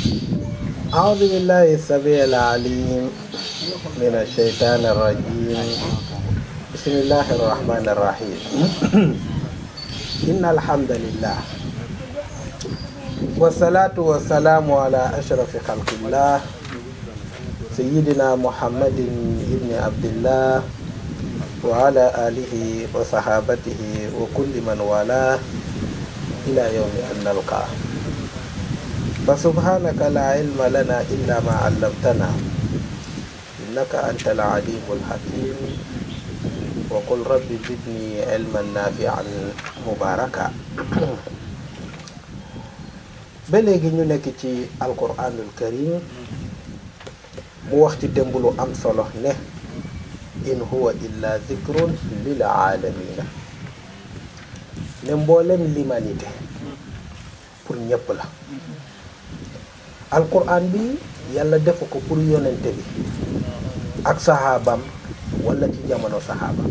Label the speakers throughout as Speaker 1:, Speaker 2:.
Speaker 1: أعوذ بالله السميع العليم من الشيطان الرجيم. بسم الله الرحمن الرحيم. إن الحمد لله والصلاة والسلام على أشرف خلق الله سيدنا محمد بن عبد الله وعلى آله وصحابته وكل من والاه إلى يوم أن نلقاه. فسبحانك لا علم لنا إلا ما علمتنا إنك أنت العليم الحكيم وقل رب زدني علما نافعا مباركا. ba léegi ñu nekk ci alquranul karim mu wax ci démb lu am solo ne in huwa illa zikrun lil aalamina ne mboolem l'humanité pour ñëpp la. alquran bi yàlla defu ko pour yonente bi ak saxaabam wala ci jamono saxaabam.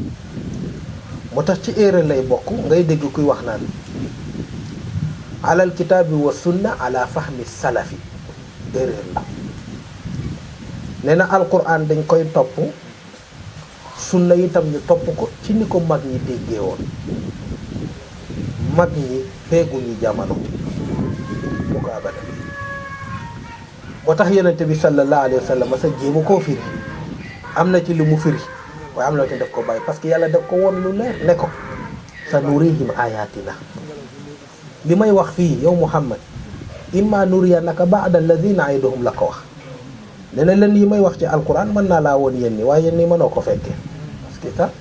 Speaker 1: moo tax ci erreur lay bokk ngay dégg kuy wax naan alal kitaabi wa sunna ala fahmi salafi. erreur la. nee na alquran dañ koy topp, sunna itam ñu topp ko ci ni ko mag ñi déggee woon. mag ñi feeguñu jamono bu ko abadan. moo tax yonente bi sallallahu alayhi wa sallam sa jéemu koo firi, am na ci lu mu firi waaye am na ci def ko bàyyi parce que yàlla daf ko woon lu leer ne ko sa nurihim ayatina. li may wax fii yow Muhammad imma nuriyannaka ba'da alladhi na'iduhum la ko wax. nee na leen yi may wax ci alquran mën naa laa woon yéen ni waaye yéen ni mënoo ko fekkee parce que sax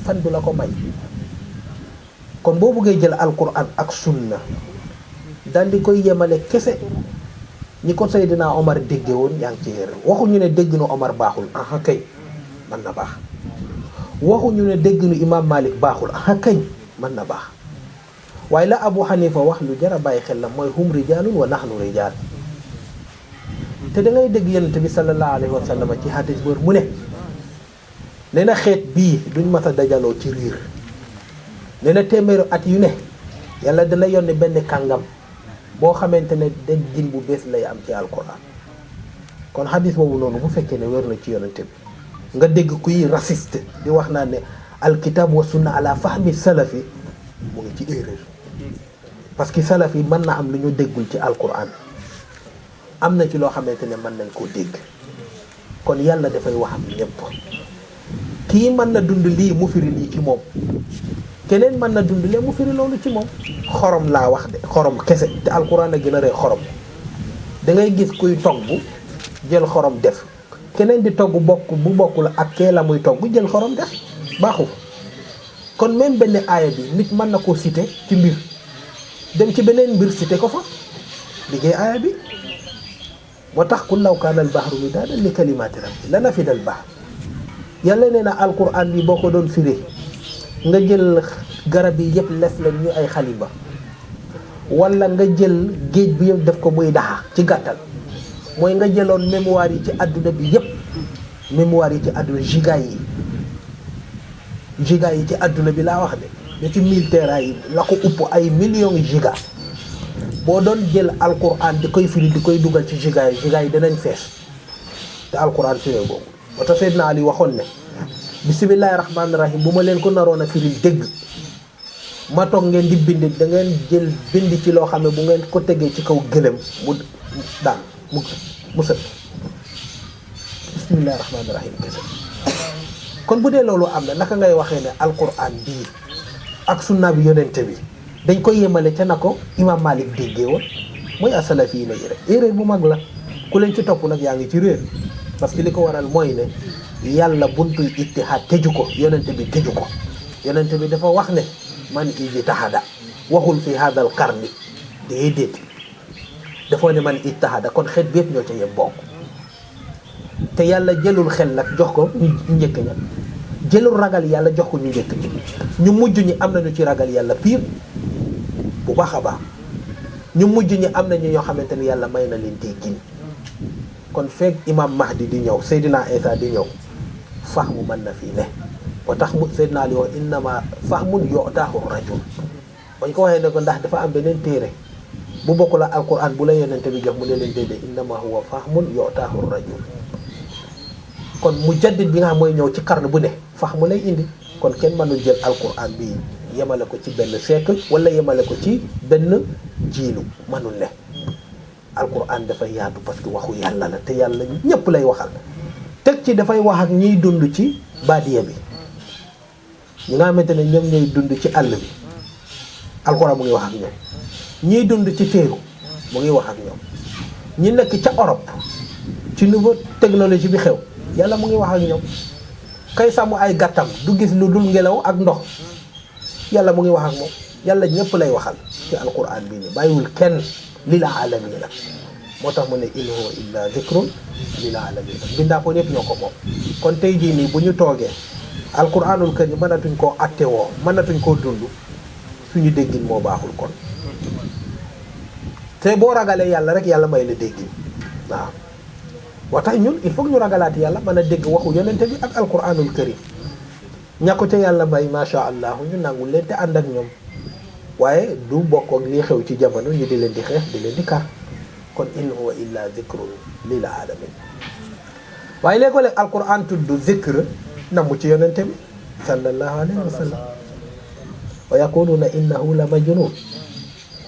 Speaker 1: fan du la ko may. kon boo bëggee jël alquran ak sunna daal di koy yemale kese ñi ko Seydina Omar dégge woon yaa ngi ci yére. waxuñu ne dégg nu Omar baaxul, aha kay mën na baax. waxuñu ne dégg nu Imam Malik baaxul, aha kay mën na baax. waaye la Abu Hanifa wax lu jar a bàyyi xel la mooy hum rijaalun wa nahnu rijaal. te da ngay dégg yonent bi sallallahu alayhi wa sallam ci hadis bër mu ne nee na xeet bii duñ mas a dajaloo ci riir. nee na téeméeru at yu ne yàlla dana yónni benn kàngam boo xamante ne déggin bu bees lay am ci alquran. kon hadis boobu noonu bu fekkee ne wér na ci yonent bi nga dégg kuy raciste di wax naa ne alkitab wa sunna ala fahmi salafi mu ngi ci erreur. parce que salaf yi mën na am lu ñu déggul ci alquran, am na ci loo xamante ne mën nañ koo dégg. kon yàlla dafay wax am ñëpp. kii mën na dund lii mu firi lii ci moom, keneen mën na dund lee mu firi loolu ci moom. xorom laa wax de, xorom kese, te alquran a gën a rëy xorom. da ngay gis kuy togg jël xorom def, keneen di togg bu bokkul ak kee la muy togg jël xorom def, baaxul. kon même benn aaya bi nit mën na koo cité ci mbir dem ci beneen mbir cité ko fa liggéey aaya bi. moo tax qul law kaana al-bahru midaadan li kalimaati rabbi la nafida al-bahr. yàlla nee na alquran bi boo ko doon firi nga jël garab yi yëpp les leen ñu ay xalima, wala nga jël géej bi yëpp def ko muy daxa. ci gàttal mooy nga jëloon mémoire yi ci àdduna bi yëpp, mémoire yi ci àdduna giga yi ci àdduna bi laa wax de, da ci 1000 tera yi la ko upp ay millions giga. boo doon jël alquran di koy firi di koy dugal ci giga yi danañ fees. te alquran firi boobu moo tax Seydina Ali waxoon ne bismillahi rahmaani rahim bu ma leen ko naroon a firi dégg ma toog ngeen di bind da ngeen jël bind ci loo xam ne bu ngeen ko tegee ci kaw gëlëm mu daan mu sët. bismillahi rahmaani rahim kese. kon bu dee loolu am na naka ngay waxee ne alquran bii ak sunna bi yonente bi dañ koy yemale ca na ko Imam Malik déggee woon. mooy asalafi yi rek erreur bu mag la. ku leen ci topp nag yaa ngi ci réer, parce que li ko waral mooy ne yàlla buntu ijtihaad tëju ko, yonente bi tëju ko. yonente bi dafa wax ne man ijtahada, waxul fi hadal qarni, déedéet dafa ne man ijtahada. kon xeet bépp ñoo ca yem bokk. te yàlla jëlul xel nag jox ko ñu njëkk ña, jëlul ragal yàlla jox ko ñu njëkk ñi. ñu mujj ñi am nañu ci ragal yàlla pire bu baax a baax. ñu mujj ñi am nañu ñoo xamante ni yàlla may na leen teggin. kon feeg imam Mahdi di ñëw, Seydina Isa di ñëw, fahmu mën na fii ne. moo tax mu Seydina Ali wax innama fahmun yu'taahu rajul. bañ ko waxee ne ko ndax dafa am beneen téere bu bokkul ak alquran bu la yonente bi jox mu ne leen déedéet innama huwa fahmun yotaahu rajul. kon mujaddid bi nga xam mooy ñëw ci karn bu ne fahmu lay indi. kon kenn mënul jël alquran bi yemale ko ci benn siècle wala yemale ko ci benn jiilu mënul ne. alquran dafay yaatu parce que waxu yàlla la te yàlla ñëpp lay waxal. teg ci dafay wax ak ñiy dund ci baadiya bi ñi nga xamante ne ñoom ñooy dund ci àll bi alquran mu ngi wax ak ñoom. ñiy dund ci téeru mu ngi wax ak ñoom. ñi nekk ca Europe ci niveau technologie bi xew yàlla mu ngi wax ak ñoom. kay sàmm ay gàttam du gis lu dul ngelaw ak ndox yàlla mu ngi wax ak moom. yàlla ñëpp lay waxal ci alquran bii nii bàyyiwul kenn lil aalamiina moo tax mu ne in huwa illa zikrun lil aalamiina bindaa ko ñëpp ñoo ko moom. kon tey jii nii bu ñu toogee alquranul karim mënatuñ koo attewoo mënatuñ koo dund suñu déggin moo baaxul kon. te boo ragalee yàlla rek yàlla may la déggin waaw. moo tax ñun il faut que ñu ragalaati yàlla mën a dégg waxu yonente bi ak alquranul karim ña ko ca yàlla may macha allah ñu nangul leen te ànd ak ñoom waaye du bokk ak lii xew ci jamono ñu di leen di xeex di leen di kar. kon in huwa illa zikrun lil alamin. waaye léeg-léeg alquran tudd zikr namu ci yonente bi sallallahu alayhi wa sallam. wa yaquluna innahu la majnun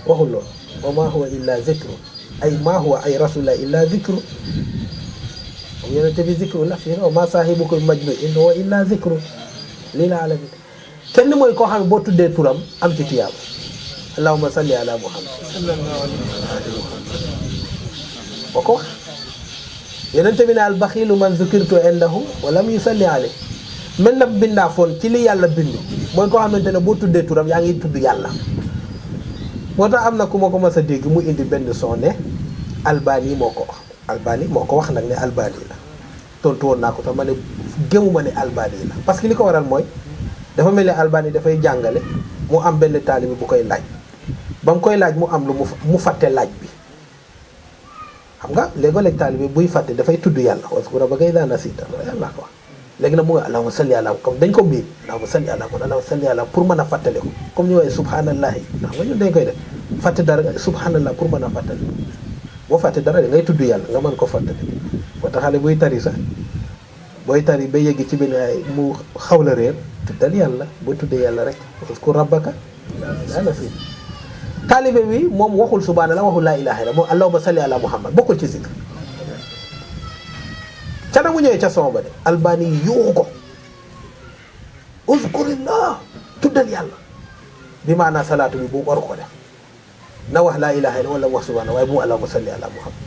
Speaker 1: waxul loolu. wa ma huwa illa zikru ay ma huwa ay rasulullah illa zikru moom yonente bi zikru la fii wa ma saahibukum majnun in huwa illa zikru lil alamin. kenn mooy koo xam ne boo tuddee turam am ci tiyaaba. allahumma salli ala muhammad sallallahu alayhi wa sallam boo ko wax yonente bi ne al baxilu man zukirtu indahu wa lam yusalli alayhi. mel na bindaa foon ci li yàlla bind mooy koo xamante ne boo tuddee turam yaa ngi tudd yàlla. moo tax am na ku ma ko mas a dégg mu indi benn son ne albani moo ko wax albani moo ko wax nag ne albani la tontu woon naa ko tax ma ne gëmuma ne albani la parce que li ko waral mooy dafa mel ni albani dafay jàngale mu am benn taalibi bu koy laaj ba mu koy laaj mu am lu mu fàtte laaj bi. xam nga léeg-léeg taalibi buy fàtte dafay tudd yàlla waskura ba ngay daana siita yàlla ko wax léegi nag mu nga allahumma salli ala comme dañ ko miin allahumma salli ala kon allahumma salli ala pour mën a fàttale ko comme ñu woowee subhanallahi ndax nga ñun dañ koy def fàtte dara subhanallah pour mën a fàttale boo fàtte dara da ngay tudd yàlla nga mën ko fàttale moo tax xale buy tari sax booy tari ba yegg ci benn ay mu xaw la réer tuddal yàlla boo tuddee yàlla rek waskur rabbaka yàlla si taalibe bi moom waxul subhanallah waxul laa ilaha illa moom allahumma salli ala muhammad bokkul ci zikr ca na mu ñëwee ca son ba de albani yi yuuxu ko uzkurillah tuddal yàlla bi maanaa salaatu bi bu waru ko def na wax laa ilaha illa wala wax subhanallah waaye bu mu allahumma salli ala muhammad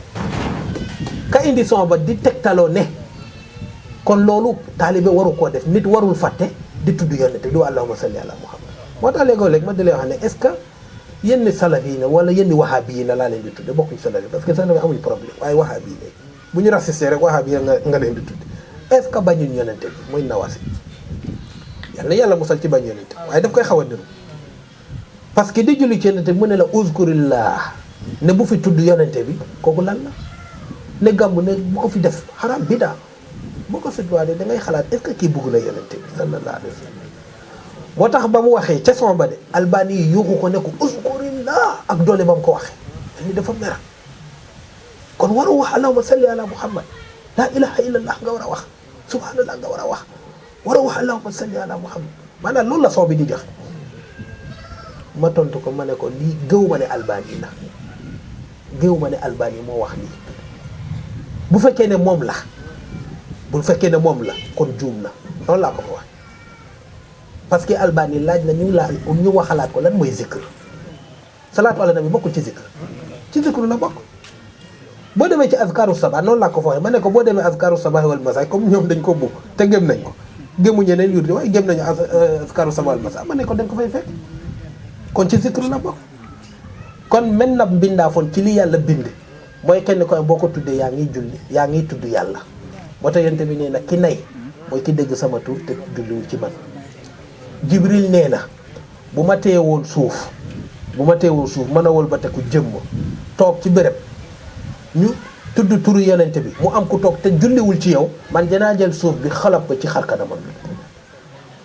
Speaker 1: ka indi son ba di tegtaloo ne kon loolu taalibe waru koo def nit warul fàtte di tudd yonente du allahumma salli ala muhammad moo tax léegoo-léeg ma di lay wax ne est-ce que yenn salafi yi na wala yenn wahabi yi na laa leen di tudde bokkuñ salafi parce que salafi amuñ problème waaye wahabi yi bu ñu rassisté rek wahabi yi nga leen di tudde est-ce que bañuñ yonente bi muy nawasi yàlla musal ci bañ yonente waaye daf koy xaw a niru parce que di julli ci yonente bi mu ne la uzkurillah ne bu fi tudd yonente bi kooku lan la ne gàmmu ne bu ko fi def xaraam bida boo ko fitwaale da ngay xalaat est-ce que kii bugg na yonente bi sallallahu alayhi wa sallam moo tax ba mu waxee ca son ba de albani yi yuuxu ko ne ko uzkurillah ak doole ba mu ko waxee ni dafa mera kon waru wax allahumma salli ala muhammad la ilaha illallah nga war a wax subhanallah nga war a wax waru wax allahumma salli ala muhammad maanaam loolu la son bi di joxe ma tontu ko ma ne ko lii gëw ma ne albani la gëw ma ne albani moo wax lii bu fekkee ne moom la kon juum na noonu laa ko fa wax parce que albani laaj na ñu waxalaat ko lan mooy zikr salaatu ala nabi bokkul ci zikr la bokk boo demee ci azkaru sabah noonu laa ko fa waxee ma ne ko boo demee azkaru sabah wal masa comme ñoom dañ ko bugg te gëm nañ ko gëmu ñeneen yurdi waaye gëm nañu azkaru sabah wal masa ma ne ko dañ ko fay fekk kon ci zikr la bokk kon men na mbindaafoon ci li yàlla bind mooy kenn koy boo ko tuddee yaa ngi julli yaa ngi tudd yàlla moo tax yonent bi nee na ki nay mooy ki dégg sama tur te julliwul ci man jibril nee na bu ma teewoon suuf mën a wëlbateku jëmm toog ci béréb ñu tudd turu yonent bi mu am ku toog te julliwul ci yow man dinaa jël suuf bi xalab ko ci xar kanamam bi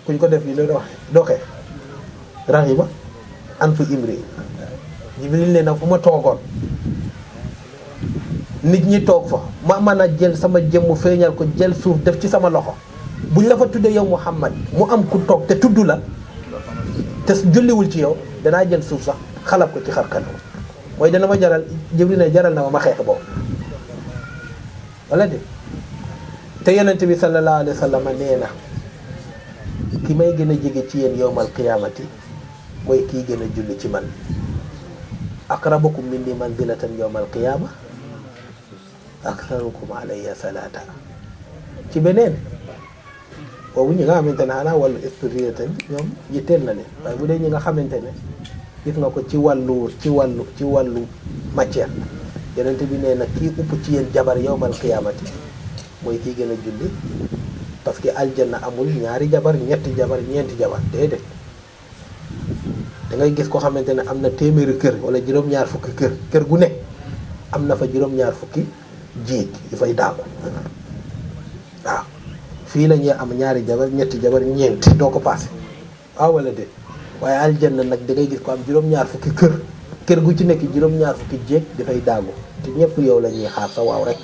Speaker 1: kuñ ko def yi la doxee raxiba an fu imri Jibril ne na fu ma toogoon nit ñi toog fa ma mën a jël sama jëmm feeñal ko jël suuf def ci sama loxo buñ la fa tuddee yow Muhammad mu am ku toog te tudd la te julliwul ci yow danaa jël suuf sax xalab ko ci xar kanam mooy dana ma jaral Jibril ne jaral na ma xeex boobu wala de te yonent bi sallallahu alayhi wa sallam nee na ki may gën a jege ci yéen yowmal qiyaamati mooy kii gën a julli ci man aqrabukum minni manzilatan yowmal qiyaama aktharukum alayya salaata ci beneen boobu ñi nga xamante ne xanaa wàllu spiritualité ñoom yitteel na leen waaye bu dee ñi nga xamante ne gis nga ko ci wàllu matière yonent bi nee na kii upp ci yéen jabar yowmal qiyaamati mooy kii gën a julli parce que aljanna amul ñaari jabar ñetti jabar ñeenti jabar déedéet da ngay gis ko xamante ne am na téeméeri kër wala juróom-ñaar fukki kër gu ne am na fa juróom-ñaar fukki jiit yu fay daagu waaw fii la ñuy am ñaari jabar ñetti jabar ñeenti doo ko paase waaw wala déet waaye aljanna nag da ngay gis ko am juróom-ñaar fukki kër gu ci nekk juróom-ñaar fukki jéeg dafay daagu te ñëpp yow la ñuy xaar sa waaw rek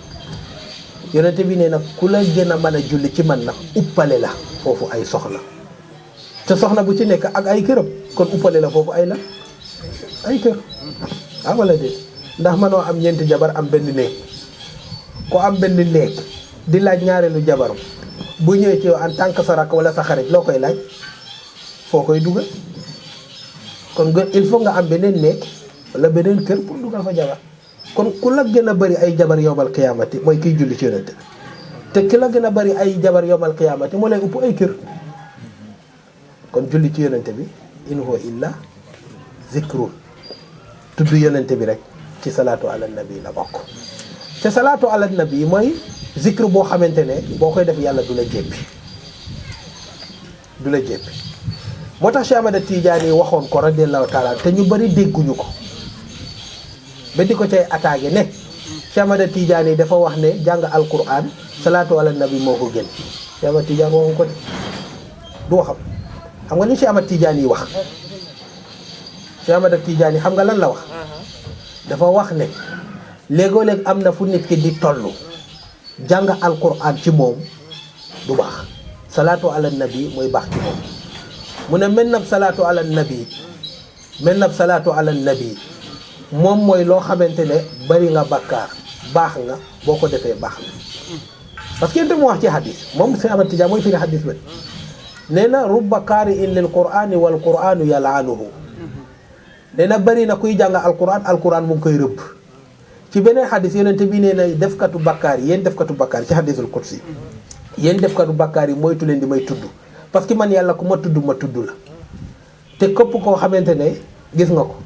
Speaker 1: yonente bi ne nag ku la gën a mën a julli ci man nag uppale la foofu ay soxna te soxna bu ci nekk ak ay këram kon uppale la foofu ay kër waaw wala déet ndax mënoo am ñeenti jabar am benn néeg ko am benn néeg di laaj ñaareelu jabaram bu ñëwee ci yow en tant que sa rakk wala sa xarit loo koy laaj foo koy dugal kon il faut nga am beneen néeg wala beneen kër pour dugal fa jabar kon ku la gën a bëri ay jabar yowmal qiyaamati mooy kiy julli ci yonente te ki la gën a bëri ay jabar yowmal qiyaamati moo lay upp ay kër kon julli ci yonente bi in huwa illa zikrun tudd yonente bi rek ci salaatu ala nabi la bokk te salaatu ala nabi mooy zikr boo xamante ne boo koy def yàlla du la jéppi moo tax Cheikh Ahmad Tidiane waxoon ko radiyallahu taala te ñu bëri dégguñu ko ba di ko cay attaqué ne Cheikh Ahmad Tidiane dafa wax ne jàng alquran salaatu ala nabi moo ko gën Cheikh Ahmad Tidiane waxu ko de du waxam xam nga ni Cheikh Ahmad Tidiane yi wax Cheikh Ahmad Tidiane xam nga lan la wax dafa wax ne léegoo-léeg am na fu nit ki di toll jàng alquran ci moom du baax salaatu ala nabi mooy baax ci moom mu ne mel nab salaatu ala nabi moom mooy loo xamante ne bari nga bakkaar baax nga boo ko defee baax na parce que yéen mu wax ci hadis moom Cheikh Ahmad Tidiane mooy firi hadis ba nee na rubba qaari'in lil qur'ani wal qur'anu yal'anuhu nee na bari na kuy jàng alquran mu ngi koy rëbb ci beneen hadis yonente bi nee na defkatu bakkaar yi yéen defkatu bakkaar ci hadisul qudsi yéen defkatu bakkaar yi moytu leen di may tudd parce que man yàlla ku ma tudd la te képp koo xamante ne gis nga ko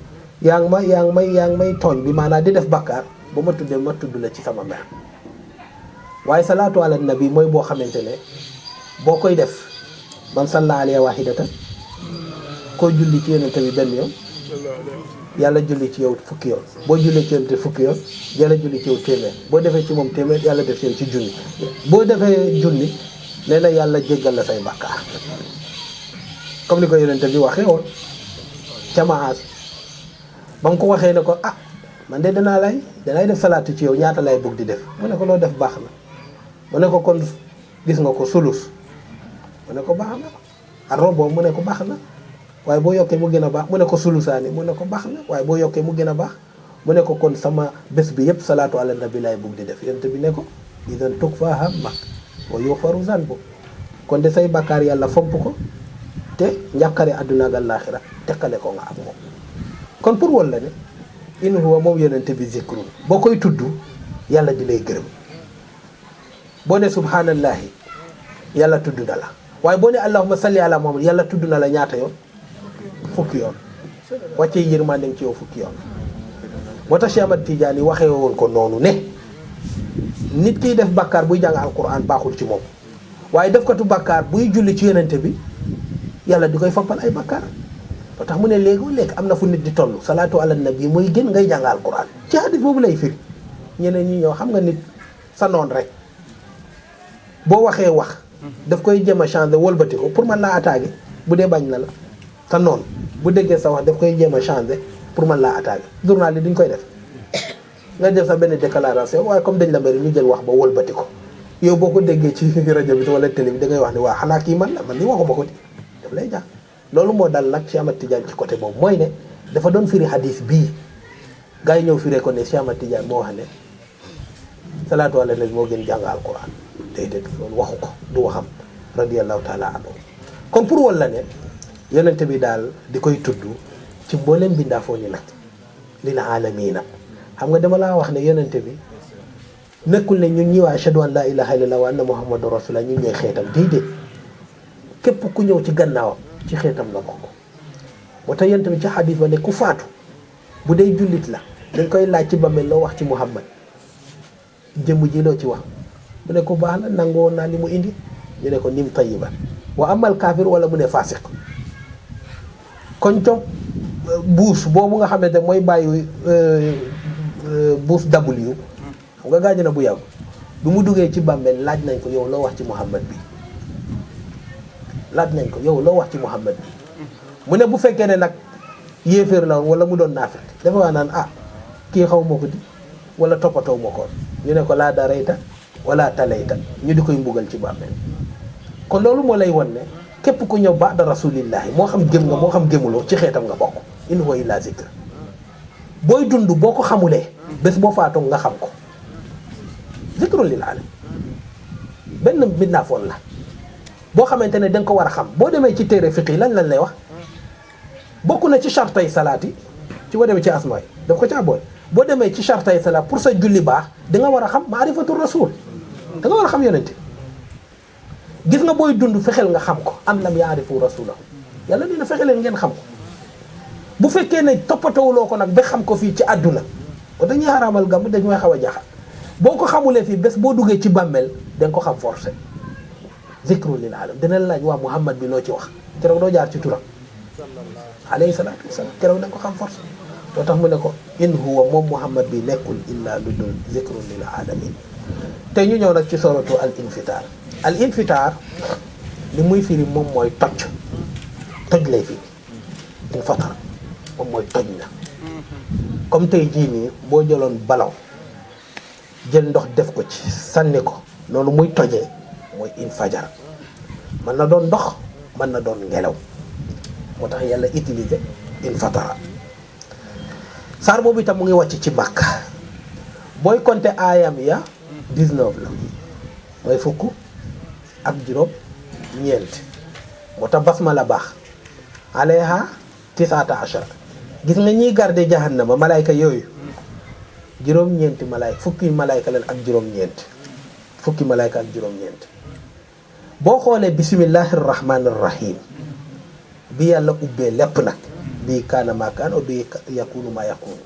Speaker 1: yaa ngi may tooñ bi maanaam di def bakkaar ba ma tuddee ma tudd la ci sama mer waaye salaatu ala nabi mooy boo xamante ne boo koy def man salla alayhi wahidatan koo julli ci yonente bi benn yoon yàlla julli ci yow fukki yoon boo julli ci yonente fukki yoon yàlla julli ci yow téeméer boo defee ci moom téeméer yàlla def ci junni boo defee junni nee na yàlla jéggal la say bàkkaar comme ni ko yonente bi waxee woon ca Maas ba mu ko waxee ne ko man de danay def salaatu ci yow ñaata lay bëgg di def mu ne ko loo def baax na mu ne ko kon gis nga ko sulus mu ne ko baax na arrobo mu ne ko baax na waaye boo yokkee mu gën a baax mu ne ko sulusaani mu ne ko baax na waaye boo yokkee mu gën a baax mu ne ko kon sama bés bi yëpp salaatu ala nabi laay bëgg di def yonente bi ne ko idan tukfa hammak wa yughfaru zanbu kon de say bakkaar yàlla fomp ko te njàqare àdduna ak àllaaxira teqale ko nga ak moom kon pour walla ne in huwa moom yonente bi zikrun boo koy tudd yàlla di lay gërëm boo ne subhanallahi yàlla tudd na la waaye boo ne allahumma salli ala muhammad yàlla tudd na la ñaata yoon fukki yoon wàccee yërmandeem ci yow fukki yoon moo tax Cheikh Ahmad Tidiane yi waxee woon ko noonu ne nit kiy def bàkkaar buy jàng alquran baaxul ci moom waaye def katu bàkkaar buy julli ci yonente bi yàlla di koy fompal ay bàkkaar moo tax mu ne léegi am na fu nit di toll salaatu ala nabi mooy gën ngay jàng alquran ci hadis boobu lay firi ñeneen ñi ñëw xam nga nit sa noon rek boo waxee wax daf koy jéem a changer wëlbati ko pour mën laa attaquer bu dee bañ na la sa noon bu déggee sa wax daf koy jéem a changer pour mën laa attaqué journal yi duñ koy def nga def sax benn déclaration waaye comme dañ la mbiri ñu jël wax ba wëlbati ko yow boo ko déggee ci rajo bi wala télé bi da ngay wax ni waa xanaa kii man la man li waxuma ko di daf lay jaax loolu moo dal nag Cheikh Ahmad Tidiane ci côté boobu mooy ne dafa doon firi hadis bii gars yi ñëw firee ko ne Cheikh Ahmad Tidiane moo wax ne salaatu ala nabi moo gën jàng alquran déedéet loolu waxu ko du waxam radiyallahu taala anhu kon pour walla ne yonente bi daal di koy tudd ci mboolem bindaafoo ni nag lil aalamiina xam nga dama laa wax ne yonente bi nekkul ne ñun ñi waa ashhadu an la ilaha illallah wa anna muhammadu rasulullah ñun ñooy xeetam déedéet képp ku ñëw ci gannaawam ci xeetam la bokk moo tax yonente bi ci xadis ba ne ku faatu bu dee jullit la dañ koy laaj ci bàmmeel loo wax ci muhammad jëmm ji loo ci wax mu ne ko baax la nangoo naa li mu indi ñu ne ko nim tayiban wa amal kaafir wala mu ne faasiq kon com buus boobu nga xamante ne mooy bàyyi buus W xam nga gaañu na bu yàgg bi mu duggee ci bàmmeel laaj nañ ko yow loo wax ci muhammad bi laaj nañ ko yow loo wax ci muhammad bi mu ne bu fekkee ne nag yéeféer la wala mu doon naafeq dafa wax naan kii xaw ma ko di wala toppatoo ma ko ñu ne ko laa darayta wala talayta ñu di koy mbugal ci bàmmeel kon loolu moo lay won ne képp ku ñëw ba'da rasulillahi moo xam gëm nga moo xam gëmuloo ci xeetam nga bokk in huwa illa zikr booy dund boo ko xamulee bés boo faatoo nga xam ko zikrun lil alam benn mbindaafoon la boo xamante ne danga ko war a xam boo demee ci téere fiqh yi lañ lay wax bokk na ci chartay salaat yi ci boo demee ci asmaay daf ko caa boole boo demee ci chartay salaat pour sa julli baax da nga war a xam maarifatu rasul da nga war a xam yonente gis nga booy dund fexeel nga xam ko am lam yaarifu rasulahu yàlla dina fexe leen ngeen xam ko bu fekkee ne toppatawuloo ko nag ba xam ko fii ci àdduna o dañuy xaraamal gàmm dañ may xaw a jaaxal boo ko xamulee fii bés boo duggee ci bàmmeel danga ko xam forcé zikru lil alam dina la laaj waa Muhammad bi loo ci wax keroog doo jaar ci turam alayhi salaatu wasalaam keroog danga ko xam forcé moo tax mu ne ko in huwa moom Muhammad bi nekkul illa lu dul zikrun lil alamin te ñu ñëw nag ci suratu al infitaar al infitaar li muy firi moom mooy toj lay firi infatar moom mooy toj na comme tey jii nii boo jëloon balaw jël ndox def ko ci sànni ko loolu muy tojee mooy infajar mën na doon ndox mën na doon ngelaw moo tax yàlla utiliser infatara saar boobu itam mu ngi wàcc ci Makka booy compter aayam ya 19 la mooy fukk ak juróom ñeent moo tax basmala baax alayha 19 gis nga ñiy garder jahannama malayka yooyu juróom-ñeenti malayka fukki malayka leen ak juróom-ñeent fukki malayka ak juróom-ñeent boo xoolee bismillahi rahmaani rahim bi yàlla ubbee lépp nag bii kaana maa kaan o bii yakunu maa yakunu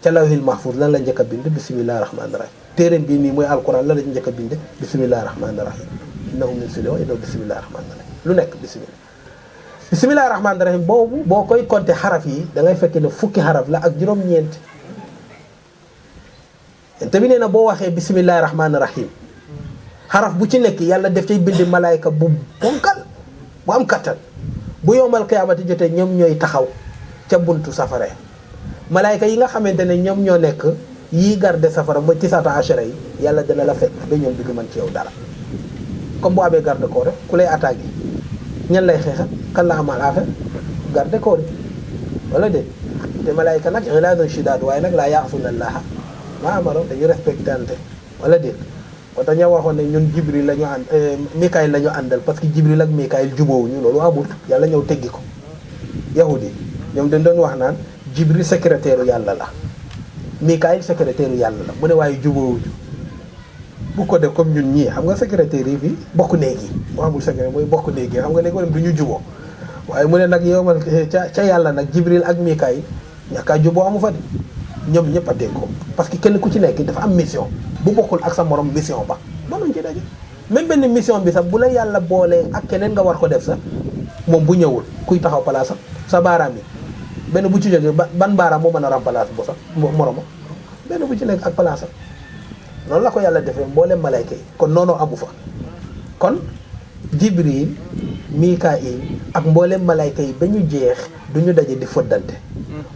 Speaker 1: ca lawhil mahfuz lan la njëkk a bind bismillahi rahmaani rahim téeréem bii nii mooy alquran lan la njëkk a bind bismillahi rahmaani rahim innahu min suleymaan innahu bismillahi rahmaani rahim lu nekk bismillahi rahmaani rahim boobu boo koy compter xaraf yi da ngay fekk ne fukki xaraf la ak juróom-ñeent te bi nee na boo waxee bismillahi rahmaani rahim xaraf bu ci nekk yàlla def cay bind malaayka bu bonkal bu am kattan bu yowmal qiyaamati jotee ñoom ñooy taxaw ca buntu safara malaayka yi nga xamante ne ñoom ñoo nekk yii garde safara ba ci sata achara yi yàlla dina la fekk ba ñoom du mën ci yow dara comme bu amee garde corps rek ku lay attaqué ñan lay xeexal kan la amal affaire garde corps yi wala déet te malaayka nag ghilazun shidaad waaye nag laa ya'suuna llaaha maa amara dañu respectante wala déet moo tax ñoo waxoon ne ñun Jibril la ñu ànd Mikaayil la ñu àndal parce que Jibril ak Mikaayil jubóowuñu loolu amul yàlla ñëw teggi ko yahudi ñoom dañ doon wax naan Jibril secrétaire yàlla la Mikaayil secrétaire yàlla la mu ne waaye jubóowuñu bu ko def comme ñun ñii xam nga secrétaire yi fii bokk néeg yi moo amul secrétaire mooy bokk néeg yi xam nga léegi wala du ñu jubóo waaye mu ne nag yow man ca yàlla nag Jibril ak Mikaayil ñàkkaa jubóo amu fa de ñoom ñëpp a déggoo parce que kenn ku ci nekk dafa am mission bu bokkul ak sa morom mission ba mënuñ ci daje même benn mission bi sax bu la yàlla boolee ak keneen nga war ko def sax moom bu ñëwul kuy taxaw place am sa baaraam yi benn bu ci jógee ban baaraam moo mën a remplacer bu sax moroma benn bu ci nekk ak place am noonu la ko yàlla defee mboolem malayka yi kon noonu amu fa kon Jibril Mikaayil ak mboolem malayka yi ba ñu jeex du ñu daje di fëddante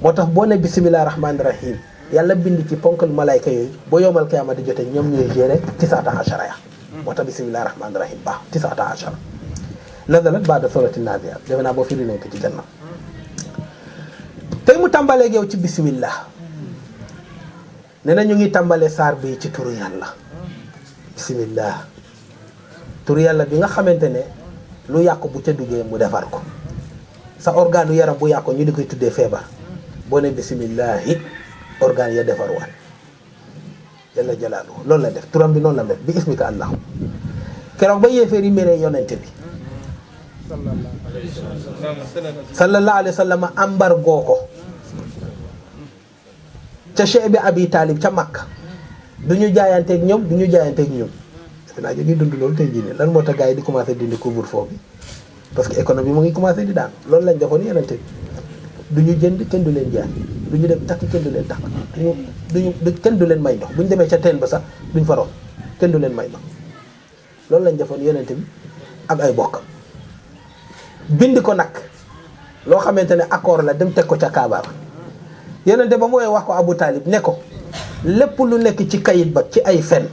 Speaker 1: moo tax boo ne bisimilah rahmaani rahim yàlla bind ci ponkal malayka yooyu boo yomal qiyaamati jotee ñoom ñooy géré tisaata achara ya moo tax bisimilah rahmaani rahim baax tisaata achara nazalat baada surati naziat defe naa boo firi nañ ko ci janna tey mu tàmbaleeg yow ci bisimilah nee na ñu ngi tàmbalee saar bi ci turu yàlla bisimilah turu yàlla bi nga xamante ne lu yàqu bu ca duggee mu defar ko sa organe yaram bu yàqu ñu di koy tuddee feebar boo ne bisimilahi organe ya defar waat jalla jalaaluhu loolu la def turam bi noonu la def bi ismika allahu keroog ba yéeféer yi meree yonente bi sallallahu alayhi wa sallam embargo ko ca Cheikh bi Abi Talib ca Makka du ñu jaayanteeg ñoom du ñu jaayanteeg ñun defe naa ñu ngi dund loolu tey jii nii lan moo tax gars yi di commencé dindi couvre-feu bi parce que économie mu ngi commencé di daan loolu lañ defoon yonente bi du ñu jënd kenn du leen jaay du ñu dem takk kenn du leen takk duñu kenn du leen may ndox bu ñu demee ca teen ba sax duñ fa roon kenn du leen may ndox loolu lañ defoon yonente bi ak ay bokkam bind ko nag loo xamante ne accord la dem teg ko ca Kaaba ba yonente ba mooy wax ko Abu Talib ne ko lépp lu nekk ci kayit ba ci ay fen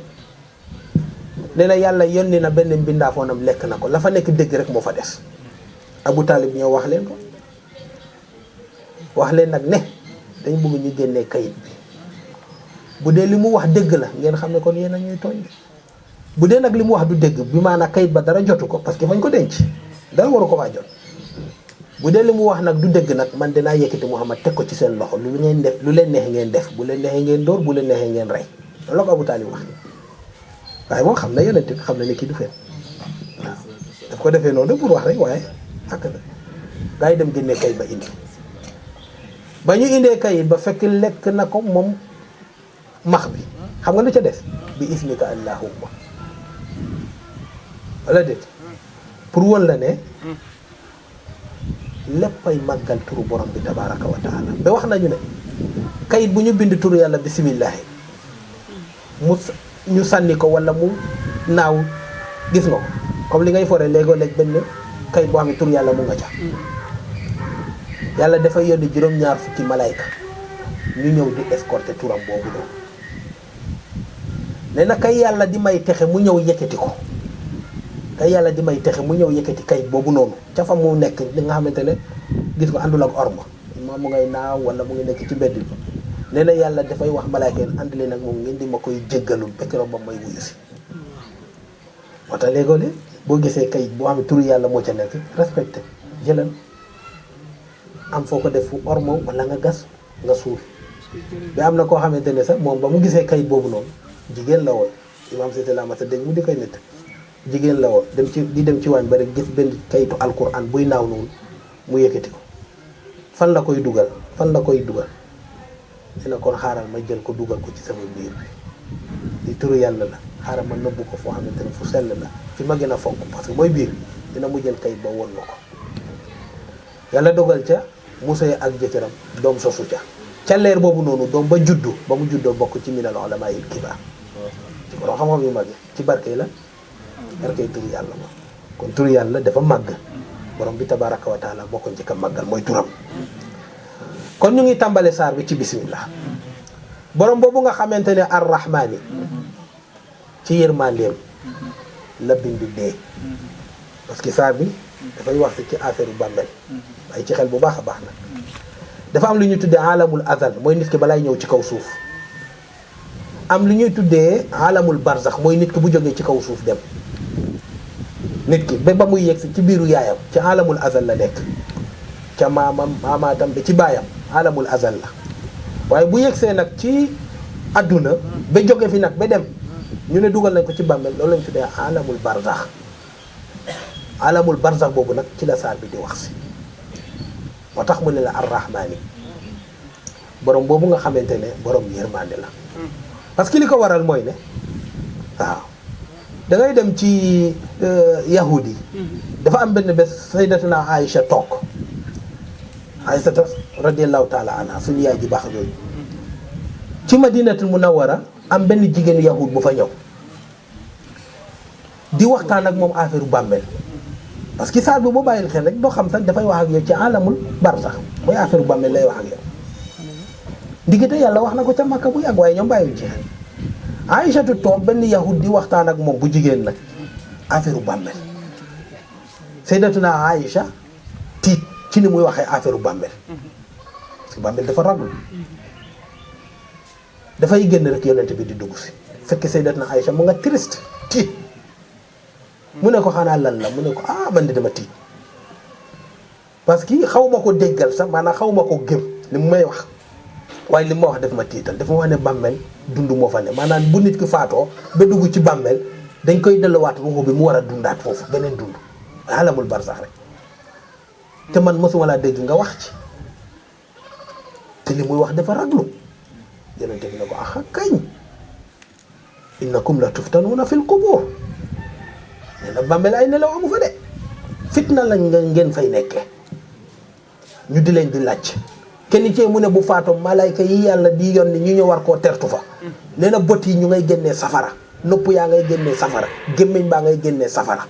Speaker 1: nee na yàlla yónni na benn mbindaafoonam lekk na ko la fa nekk dëgg rek moo fa des Abu Talib ñëw wax leen ko wax leen nag ne dañ bëgg ñu génnee kayit bi bu dee li mu wax dëgg la ngeen xam ne kon yéen a ñuy tooñ bu dee nag li mu wax du dëgg bi maanaam kayit ba dara jotu ko parce que fañ ko denc dara waru ko faa jot bu dee li mu wax nag du dëgg nag man dinaa yëkkati Muhammad teg ko ci seen loxo lu ngeen def lu leen neex ngeen def bu leen neexee ngeen dóor bu leen neexee ngeen rey loolu la ko Abu Talib wax waaye moom xam na yonent bi xam na ne kii du fen waaw daf ko defee noonu pour wax rek waaye ak na gaa yi dem génne kayit ba indi ba ñu indee kayit ba fekk lekk na ko moom max bi xam nga lu ca def bi ismika allahumma wala déet pour won la ne léppay màggal turu borom bi tabaraka wa taala ba wax nañu ne kayit bu ñu bind turu yàlla bisimillahi mu ñu sànni ko wala mu naaw gis nga ko comme li ngay foree léegoo léeg benn kayit boo xam ne turu yàlla mu nga ca yàlla dafay yónni juróom-ñaar fukki malayka ñu ñëw di escorter turam boobu noonu nee na kay yàlla di may texe mu ñëw yëkkati ko kay yàlla di may texe mu ñëw yëkkati kayit boobu noonu ca fa mu nekk li nga xamante ne gis ko àndul ak orma moom mu ngay naaw wala mu ngi nekk ci mbedd bi nee na yàlla dafay wax malayka yi ànd leen ak moom ngeen di ma koy jéggalul bekkeroog ba may wuyu si moo tax léegoo de boo gisee kayit boo xam ne turu yàlla moo ca nekk respecté jëlal am foo ko def fu ormo wala nga gas nga suul bi am na koo xamante ne sax moom ba mu gisee kayit boobu noonu jigéen la woon imam Cissé la ma sa dégg mu di koy nett jigéen la woon dem ci waañ ba rek gis benn kayitu alquran buy naaw noonu mu yëkkati ko fan la koy dugal dina kon xaaral ma jël ko dugal ko ci sama biir bi di turu yàlla la xaaral ma nëbbu ko foo xamante ne fu sell la fi ma gën a fonk parce que mooy biir dina mu jël kayit ba won ma ko yàlla dogal ca Musa ak jëkkëram doom sosu ca leer boobu noonu doom ba mu juddoo bokk ci minal ulama il kibaar ci ko xam-xam yu mag ci barke la barke turu yàlla ma kon turu yàlla dafa màgg borom bi tabaraka wa taala boo ko njëkk a màggal mooy turam kon ñu ngi tàmbale saar bi ci bismillah borom boobu nga xamante ne arrahmaani ci yërmandeem la bindu dee parce que saar bi dafay wax ci affaire yu bàmmeel ay ci xel bu baax a baax nag dafa am lu ñuy tuddee alamul azal mooy nit ki balaay ñëw ci kaw suuf am lu ñuy tuddee alamul barzax mooy nit ki bu jógee ci kaw suuf dem nit ki ba muy yegg ci biiru yaayam ci alamul azal la nekk ca maamaatam ba ci baayam alamul azal la waaye bu yegsee nag ci adduna ba jóge fi nag ba dem ñu ne dugal nañ ko ci bàmmeel loolu lañ tuddee alamul barzax alamul barzax boobu nag ci la saar bi di wax si moo tax mu ne la arrahmaani borom boobu nga xamante ne borom yërmande la parce que li ko waral mooy ne waaw da ngay dem ci yahudi dafa am benn bés sayyidatuna Aïcha toog Aïsata radiyallahu taala anha suñu yaay ji baax jooju ci madinatul munawwara am benn jigéenu yahud bu fa ñëw di waxtaan ak moom affaire bàmmeel parce que saar bi boo bàyyil xel rek doo xam sax dafay wax ak yow ci alamul bar sax mooy affaire bàmmeel lay wax ak yow ndiggite yàlla wax na ko ca Makka bu yàgg waaye ñoom bàyyiwuñ ci xel Aïchatu toog benn yahud di waxtaan ak moom bu jigéen nag affaire bàmmeel Sayyidatuna Aïcha tiit ci ni muy waxee affaire bàmmeel parce que bàmmeel dafa raglu dafay génn rek yonent bi di dugg si fekk Sayyidatuna Aïcha mu nga triste tiit mu ne ko xanaa lan la mu ne ko man de dama tiit parce que xaw ma ko déggal sax maanaam xaw ma ko gëm li mu may wax waaye li ma wax daf ma tiital dafa wax ne bàmmeel dund moo fa ne maanaam bu nit ki faatoo ba dugg ci bàmmeel dañ koy delluwaat ruuxu bi mu war a dundaat foofu beneen dund alamul barsax rek te man mosuma laa dégg nga wax ci te li muy wax dafa raglu yonente bi ne ko kañ innakum la tuftanuuna fil qubur nee na bàmmeel ay nelaw amu fa de fitna lañ ngeen fay nekkee ñu di leen di laaj kenn ci mu ne bu faatoo malayka yi yàlla di yónni ñu ñëw war koo tertu fa nee na bët yi ñu ngay génnee safara nopp yaa ngay génnee safara gémmiñ baa ngay génnee safara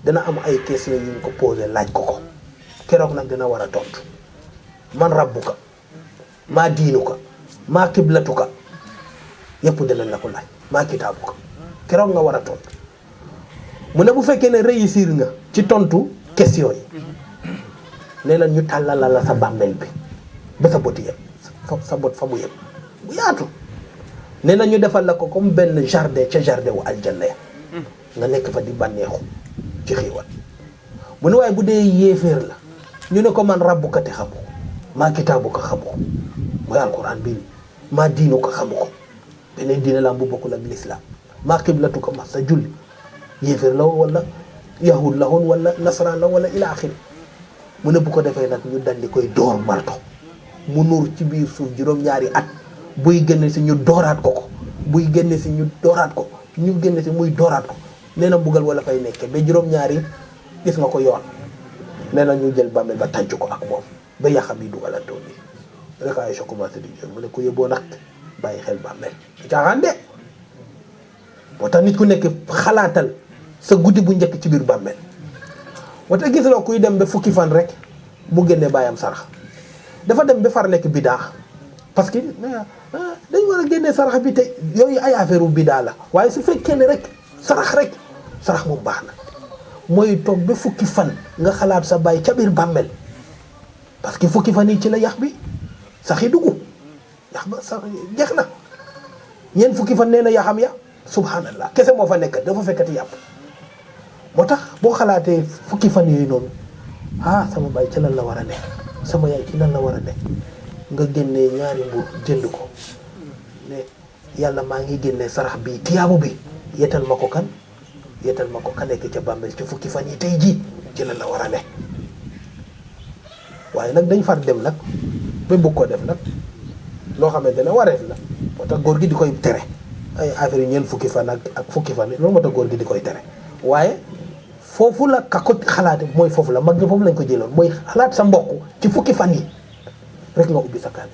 Speaker 1: dana am ay questions yu ñu ko posé laaj ko keroog nag dina war a tontu man rabbuka maa diinuka maa kiblatuka yëpp dinañ la ko laaj maa kitaabuka keroog nga war a tontu mu ne bu fekkee ne réussir nga ci tontu question yi nee na ñu tàllala la sa bàmmeel bi ba sa bët yëpp sa bët fa mu yëpp bu yaatu nee na ñu defal la ko comme benn jardin ca jardin wu aljanna ya nga nekk fa di bànneexu ci xiiwal mu ne waaye bu dee yéeféer la ñu ne ko man rabbuka te xamu ko maa kitaabuka xamu ko mooy alquran bi maa diinu ko xamu ko beneen diine la bu bokkul ak l'islam maa qiblatuka ma sa julli yéeféer la woon wala yahud la woon wala nasaraan la wala ila axiri mu ne bu ko defee nag ñu daldi koy door marto mu nuur ci biir suuf juróom-ñaari at buy génne si ñu dooraat ko buy génne si ñu dooraat ko ñu génne si muy dooraat ko nee na mbugal wala fay nekke ba juróom-ñaari gis nga ko yoon nee na ñu jël bàmmeel ba tànc ko ak moom ba yaxam yi dugalantoon ni rek Aïcha commencé di jooy mu ne ko yóbboo nag bàyyi xel bàmmeel caaxaan de moo tax nit ku nekk xalaatal sa guddi bu njëkk ci biir bàmmeel moo tax gis loo kuy dem ba fukki fan rek mu génne bàyyam sarax dafa dem ba far nekk bidaa parce que dañ war a génnee sarax bi te yooyu ay affaire u bidaa la waaye su fekkee ne rek sarax moom baax na mooy toog ba fukki fan nga xalaat sa bàyyi ca biir bàmmeel parce que fukki fan yi ci la yax bi sax yi dugg yax ba sax jeex na ñeent fukki fan nee na yaxam ya subhanallah kese moo fa nekk dafa fekkati yàpp moo tax boo xalaatee fukki fan yooyu noonu sama bàyyi ci lan la war a nekk sama yaay ci lan la war a nekk nga génnee ñaari mbur jënd ko ne yàlla maa ngi génnee sarax bi tiyaabu bi yetal ma ko kan ka nekk ca bàmmeel ci fukki fan yi tey jii ci lan la war a nekk waaye nag dañ far dem nag ba bëgg ko def nag loo xamante ne wareef la moo tax góor gi di koy tere ay affaire yi ñeent fukki fan ak fukki fan yi loolu moo tax góor gi di koy tere waaye foofu la ka ko xalaate mooy foofu la mag ñi foofu lañ ko jëloon mooy xalaat sa mbokk ci fukki fan yi rek nga ubbi sa kaane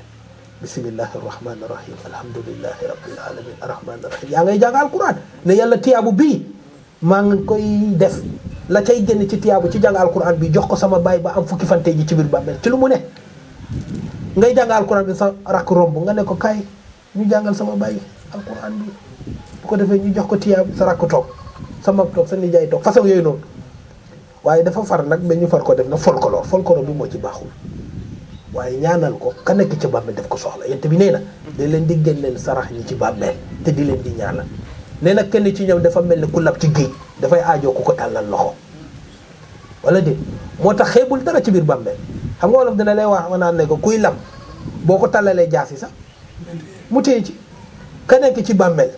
Speaker 1: bismillahi rahmani rahim alhamdulillahi rabbil alamin arrahmani rahim yaa ngay jàng alquran ne yàlla tiyaabu bii maa ngi koy def la cay génn ci tiyaabu ci jàng alquran bi jox ko sama baay ba am fukki fan tey ji ci biir bàmmeel ci lu mu ne ngay jàng alquran bi sa rakk romb nga ne ko kaay ñu jàngal sama baay alquran bi bu ko defee ñu jox ko tiyaabu sa rakk toog sa mag toog sa nijaay toog façon yooyu noonu waaye dafa far nag ba ñu far ko def na folklore bi moo ci baaxul waaye ñaanal ko ka nekk ci bàmmeel def ko soxla yent bi nee na da leen di génneel sarax ñi ci bàmmeel te di leen di ñaanal nee na kenn ci ñoom dafa mel ni ku lab ci géej dafay aajoo ku ko tàllal loxo wala dé moo tax xeebul dara ci biir bàmmeel xam nga wolof dina lay wax ma naan ne ko kuy lam boo ko tàllalee jaasi sax mu téye ci ka nekk ci bàmmeel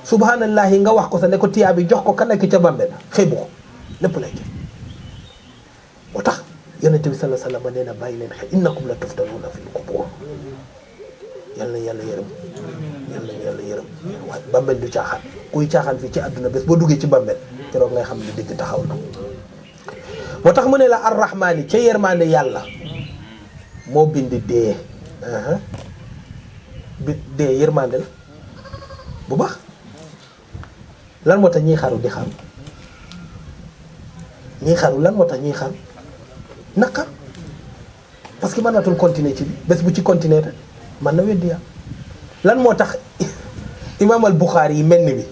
Speaker 1: subhanallahi nga wax ko sa ne ko tiyaa bi jox ko ka nekk ca bàmmeel xeebu ko lépp lay jël moo tax yonent bi sallallahu alayhi wasallam nee na bàyyi leen xel innakum la tuftanuuna fil qubur yal na yàlla yërëm waaye bàmmeel du caaxaan kuy caaxaan fii ci àdduna bés boo duggee ci bàmmeel keroog ngay xam ne dëgg taxaw na moo tax mu ne la arrahmaani ca yërmande yàlla moo bind dee dee yërmande la bu baax lan moo tax ñiy xaru di xam ñiy xaru lan moo tax ñuy xaru naqar parce que mënatul continuer ci bi bés bu ci continuer rek mën na weddi yàlla lan moo tax imaam al Buxaari yi mel ni bi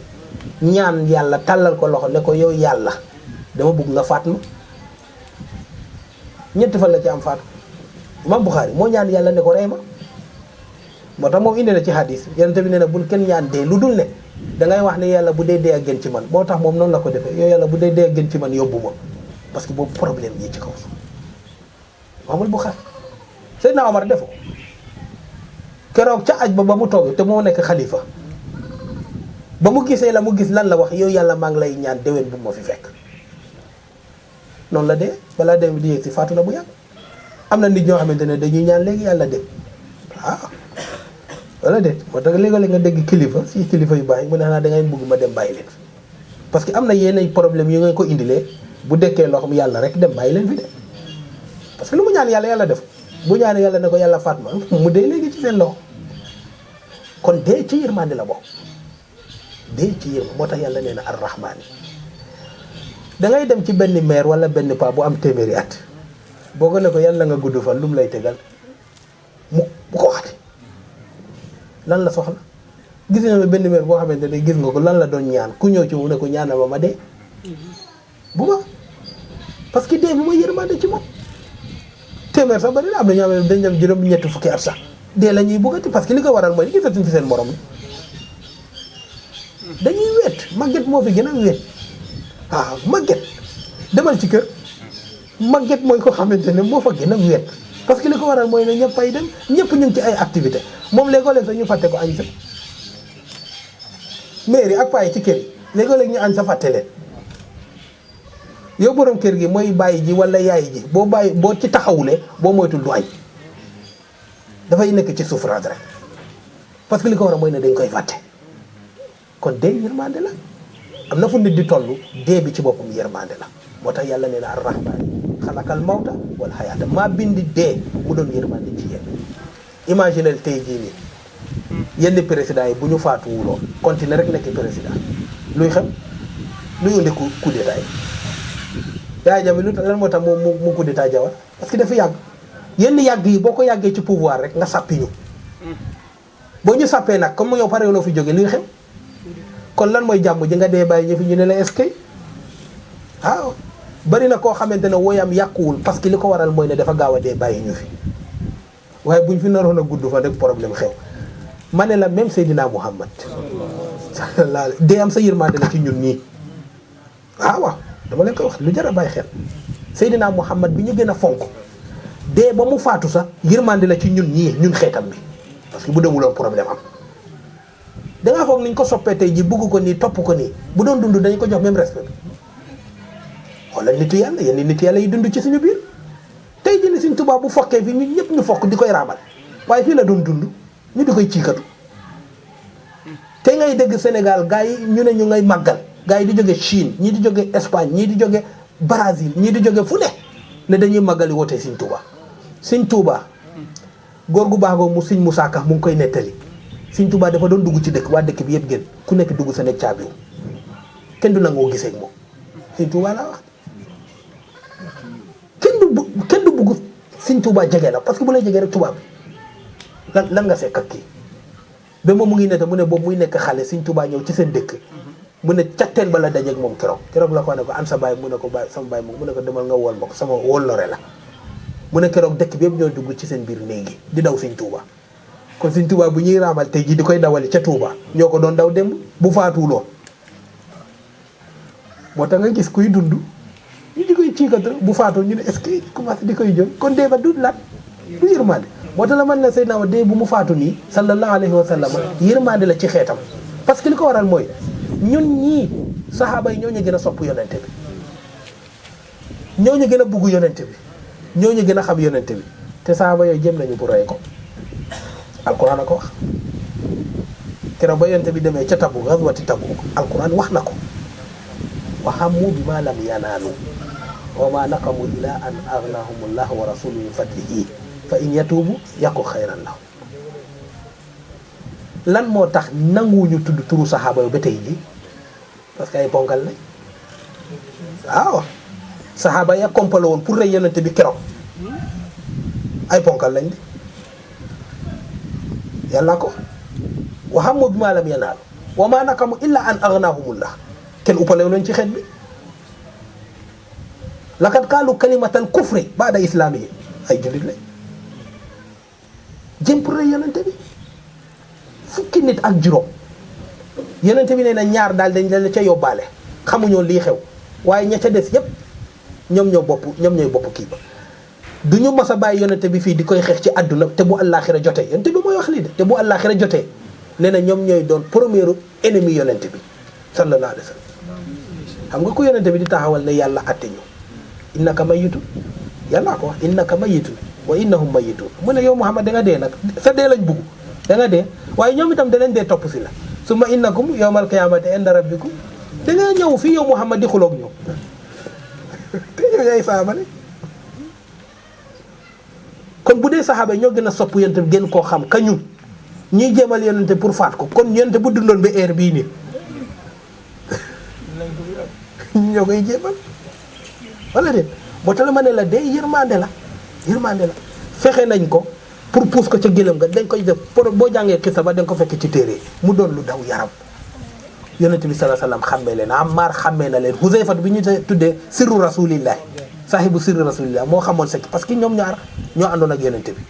Speaker 1: ñaan yàlla tàllal ko loxo ne ko yow yàlla dama bëgg nga faat ma ñetti fan la ci am faatu imaam Buxaari moo ñaan yàlla ne ko rey ma moo tax moom indi na ci hadis yonent bi nee na bul kenn ñaan dee lu dul ne dangay wax ne yàlla bu dee dee ak gën ci man moo tax moom noonu la ko defee yow yàlla bu dee dee ak gën ci man yóbbu ma parce que boobu problème yi ci kaw suuf imaamul Buxaari Seydina Omar defu keroog ca aj ba mu toog te moo nekk xalifa ba mu gisee la mu gis lan la wax yow yàlla maa ngi lay ñaan déwén bu ma fi fekk noonu la dee balaa dem di yegg si faatu na bu yàgg am na nit ñoo xamante ne dañuy ñaan léegi yàlla dee wala déet moo tax léeg-léeg nga dégg kilifa si kilifa yu baax yi mu ne xanaa da ngay bëgg ma dem bàyyi leen fi parce que am na yenn problème yu ngeen ko indilee bu dekkee loo xam yàlla rek dem bàyyi leen fi de parce que lu mu ñaan yàlla yàlla def bu ñaanee yàlla ne ko yàlla faat ma mu dee léegi ci seen loxo kon dee ci yërmande la bokk dee ci yërmande moo tax yàlla nee na ar-rahmaan da ngay dem ci benn meer wala benn paa bu am téeméeri at boo ko ne ko yàlla nga gudd fan lu mu lay tegal mu bu ko waxati lan la soxla gis nga benn meer boo xamante ne gis nga ko lan la doon ñaan ku ñëw ci mu ne ko ñaanal ma dee bu ma parce que dee bi mooy yërmande ci moom téeméer sax bari na am na ñoo xam ne dañ dem juróom ñetti fukki at sax dee la ñuy buggati parce que li ko waral mooy gisatuñ fi seen morom dañuy weet màgget moo fi gën a weet waaw màgget demal ci kër màgget mooy ko xamante ne moo fa gën a weet parce que li ko waral mooy ne ñëpp ay dem ñëpp ñu ngi ci ay activité moom léegoo-léeg sax ñu fàtte ko añ sa mairie ak payi ci kër yi léegoo-léeg ñu añ sa fàtte leen yow borom kër gi mooy bàyyi ji wala yaay ji boo ci taxawulee boo moytul du añ dafay nekk ci souffrance rek parce que li ko waral mooy ne dañ koy fàtte kon dee yërmande la am na fu nit di toll dee bi ci boppam yërmande la moo tax yàlla nee na ar-rahmaan xalaqal mawta wal hayaata maa bindi dee mu doon yërmande ci yéen imaginer tey jii nii yenn président yi bu ñu faatu wuloon continuer rek nekk président luy xam luy indi coup d'état yi Yaya Jammeh lu lan moo tax mu coup d'état Jawara parce que dafa yàgg yenn yàgg yi boo ko yàggee ci pouvoir rek nga sàppi ñu boo ñu sàppee nag comme yow pare loo fi jóge luy xew kon lan mooy jàmm ji nga dee bàyyi ñu fi ñu ne la est-ce que waaw bari na koo xamante ne woyam yàquwul parce que li ko waral mooy ne dafa gaaw a dee bàyyi ñu fi waaye buñ fi naroon a gudd fa rek problème xew ma ne la même Seydina Muhammad sallallahu dee am sa yërmande la ci ñun ñii waaw dama leen koy wax lu jar a bàyyi xel Seydina Muhammad bi ñu gën a fonk dee ba mu faatu sax yërmande la ci ñun ñii ñun xeetam bi parce que bu demuloon problème am dangaa foog niñ ko soppee tey ji bugg ko nii topp ko nii bu doon dund dañu ko jox même respect bi xoolal nitu yàlla yenn nitu yàlla yi dund ci suñu biir tey ji ni suñ tubaab bu fokkee fii ñun ñëpp ñu fokk di koy raamal waaye fii la doon dund ñu di koy ciikatu tey ngay dégg Sénégal gars yi ñu ne ñu ngay màggal gars yi di jóge Chine ñii di jóge Espagne ñii di jóge Brésil ñii di jóge fu ne dañuy màggali wootee Sëñ Tuuba Sëñ Tuuba góor gu baaxoo mu Sëñ Musaa Ka mu ngi koy nettali Sëñ Tuuba dafa doon dugg ci dëkk waa dëkk bi yëpp génn ku nekk dugg sa nekk caabiwu kenn du nangoo gisee ak moom Sëñ Tuuba laa wax kenn du bugg Sëñ Tuuba jege la parce que bu lay jege rek tubaab lan nga sekk ak kii ba moom mu ngi nette mu ne boobu muy nekk xale Sëñ Tuuba ñëw ci seen dëkk mu ne catteen ba la dajeeg moom keroog la ko ne ko an sa baay mu ne ko baay sama baay mu ne ko demal nga wool ma ko sama wóllore la mu ne keroog dëkk bi yëpp ñoo dugg ci seen biir néegi di daw Sëñ Tuuba kon Sëñ Tuuba bu ñuy raamal tey jii di koy dawali ca Tuuba ñoo ko doon daw démb bu faatuwuloon moo tax nga gis kuy dund ñu di koy ciikatu bu faatoo ñu ne est-ce que commencé di koy jooy kon dee ba du laat du yërmande moo tax la man la Seydina dee bu mu faatu nii sallallahu alayhi wa sallam yërmande la ci xeetam parce que li ko waral mooy ñun ñii saxaaba yi ñoo ñu gën a sopp yonente bi ñoo ñu gën a bugg yonente bi ñoo ñu gën a xam yonente bi te saxaaba yooyu jëm nañu bu roye ko alquran a ko wax keroog ba yonente bi demee ca Tabuk gazwati Tabuk alquran wax na ko wa hammu bima lam yanaalu wa ma naqamu ila an aghnahum allah wa rasuluhu min fadlihi fa in yatubu yakun xayran lahum lan moo tax nanguwuñu tudd turu saxaaba yu ba tey ji parce que ay ponkal lañ waaw saxaaba ya kompale woon pour rey yonente bi keroog ay ponkal lañ de yàlla ko wa hammu bimaa lam yanaalu wa maa nakamu illa an aghnahumullah kenn uppalew leen ci xeet bi laqad qaalu kalimatal kufri ba'da islaamihim ay jullit lañ jëm pour rey yonente bi fukki nit ak juróom yonente bi nee na ñaar daal dañ leen ca yóbbaale xamuñoo lii xew waaye ña ca des yépp ñoom ñooy bopp kii ba du ñu mas a bàyyi yonente bi fii di koy xeex ci àdduna te bu àllaaxira jotee yonente bi mooy wax lii de te bu àllaaxira jotee nee na ñoom ñooy doon premier ennemi yonente bi sallallahu alayhi wa sallam xam nga ku yonente bi di taxawal ne yàlla atte ñu innaka mayitun yàllaa ko wax innaka mayitun wa innahum mayitun mu ne yow Muhammad da nga dee nag sa dee lañ bugg da nga dee waaye ñoom itam danañ dee topp si la summa innakum yawmal qiyaamati inda rabbikum da nga ñëw fii yow Muhammad di xuloog ñoom te yow yaay saaba ne kon bu dee saxaaba yi ñoo gën a sopp yonente bi gën koo xam ka ñun ñuy jéemal yonente pour faat ko kon yonente bu dundoon ba heure bii nii ñoo koy jéemal wala de moo tax la ma ne la dee yërmande la fexe nañ ko pour pousse ko ca gëlëm nga dañ koy def pour boo jàngee kisa ba dañ ko fekk ci téere mu doon lu daw yaram yonente bi sallallahu alayhi wasallam xàmmee leen Ammar xàmmee na leen Huzayfa bi ñu tuddee sirru rasulillahi saahibu sirru rasulillah moo xamoon sekk parce que ñoom ñaar ñoo àndoon ak yonente bi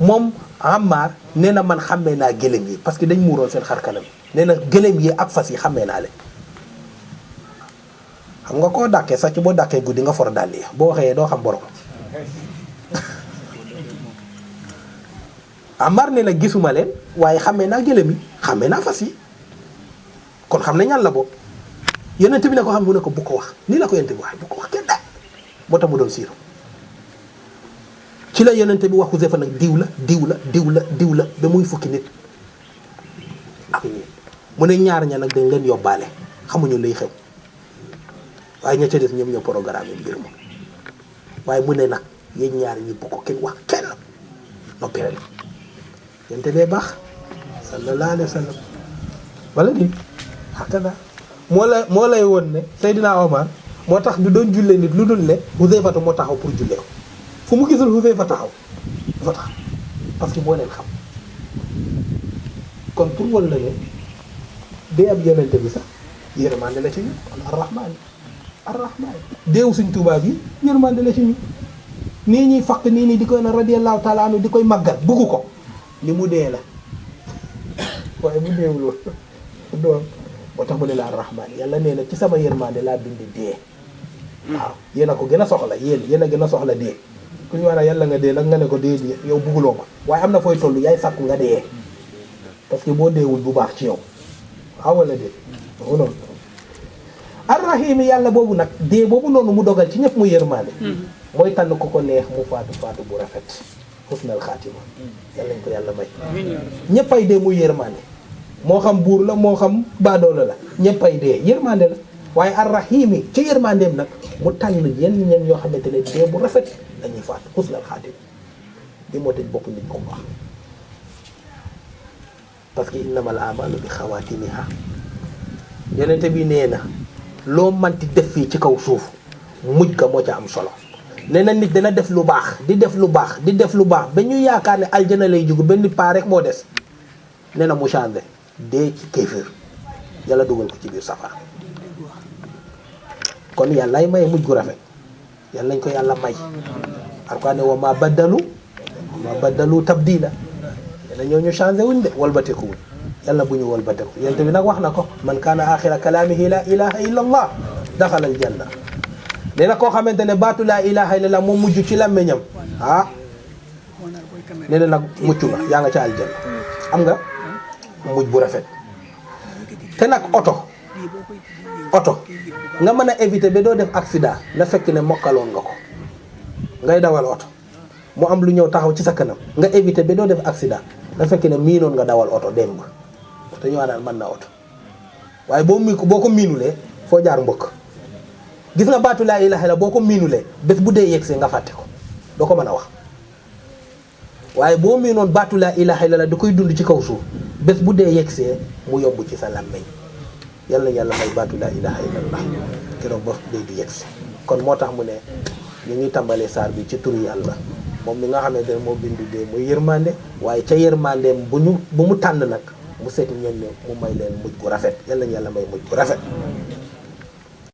Speaker 1: moom Ammar nee na man xàmmee naa gëlëm yi parce que dañ muuroon seen xar kanam nee na gëlëm yi ak fas yi xàmmee naa leen xam nga koo dàkkee sàcc boo dàkkee guddi nga for dàll yi boo waxee doo xam borom Ammar nee na gisuma leen waaye xàmmee naa gëlëm yi xàmmee naa fas yi kon xam ne ñan la boobu yonente bi ne ko xam mu ne ko bu ko wax nii la ko yonente bi waxee bu ko wax kenn daal moo tax mu doon siiru ci la yonente bi wax Xuzayfa nag diw la ba muy fukki nit ak ñi mu ne ñaar ña nag dañ leen yóbbaale xamuñu lay xew waaye ña ca des ñoom ñoo programme yi mbir ma waaye mu ne nag yéen ñaar ñi bu ko kenn wax kenn noppi rek yonente bee baax sallallahu alayhi wa sallam wala di hakada moo lay woon ne Seydina Omar moo tax du doon julle nit lu dul ne Xuzayfatu moo taxaw pour julle ko fu mu gisul Xuzayfa taxaw dafa taxaw parce que moo leen xam kon pour wal la ne dee ab yonente bi sax yërmande la ci ñu arrahmaan deew suñ tubaab yi yërmande la ci ñu nii ñuy faq nii di koy na radiyallahu taala anu di koy màggal bugg ko ni mu dee la waaye bu deewul woon doon moo tax mu ne la arrahmaan yàlla nee na ci sama yërmande laa bind dee waaw yéen a ko gën a soxla yéen a gën a soxla dee ku ñu war a yàlla nga dee nag nga ne ko dee yow bugguloo ko waaye am na fooy toll yaay sàkku nga dee parce que boo deewul bu baax ci yow waaw wala dee noonu arrahim yàlla boobu nag dee boobu noonu mu dogal ci ñëpp mu yërmande mooy tànn ko neex mu faatu bu rafet husnal xaatima yàlla nañ ko yàlla may ñëpp ay dee muy yërmande moo xam buur la moo xam baadoola la ñëpp ay dee yërmande la waaye arrahimi ci yërmandeem nag mu tànn ñen yoo xamante ne dee bu rafet dañuy faatu husnal xaatima di moo tëj bopp nit ko baax parce que innamal a'maalu bi xawaatimiha yonente bi nee na loo manti def fii ci kaw suuf mujj ga moo ca am solo nee na nit dana def lu baax di def lu baax ba ñu yaakaar ne aljana lay jóg benn paa rek moo des nee na mu changé dee ci kéefër yàlla dugal ko ci biir safara kon yàllaay maye mujj gu rafet yàlla nañ ko yàlla may arko ne wa ma baddalu tabdila nee na ñooñu changé wuñ de walbateku wuñ yàlla bu ñu walbateku yonent bi nag wax na ko man kaana axira kalaamihi la ilaha illa allah daxala al janna nee na koo xamante ne baatu laa ilaha illallah moom mujj ci làmmiñam nee na nag mucc nga yaa nga ca aljanna am nga mujj bu rafet te nag oto nga mën a éviter ba doo def accident na fekk ne mokkaloon nga ko ngay dawal oto mu am lu ñëw taxaw ci sa kanam nga éviter ba doo def accident na fekk ne miinoon nga dawal oto démb te ñu naan mën na oto waaye boo ko miinulee foo jaar mbëkk gis nga baatu laa ilaaha illa boo ko miinulee bés bu dee yegsee nga fàtte ko doo ko mën a wax waaye boo miinoon baatu laa ilaaha illa da koy dund ci kaw suuf bés bu dee yegsee mu yomb ci sa làmmiñ yal na yàlla may baatu laa ilaha illallah keroog ba day di yegsi. kon moo tax mu ne ñu ngi tàmbalee saar bi ci turu yàlla moom mi nga xamante ne moo bindu dee muy yërmande waaye ca yërmandeem bu mu tànn nag mu seeti ñoom ne mu may leen mujj gu rafet yal nañu yàlla may mujj gu rafet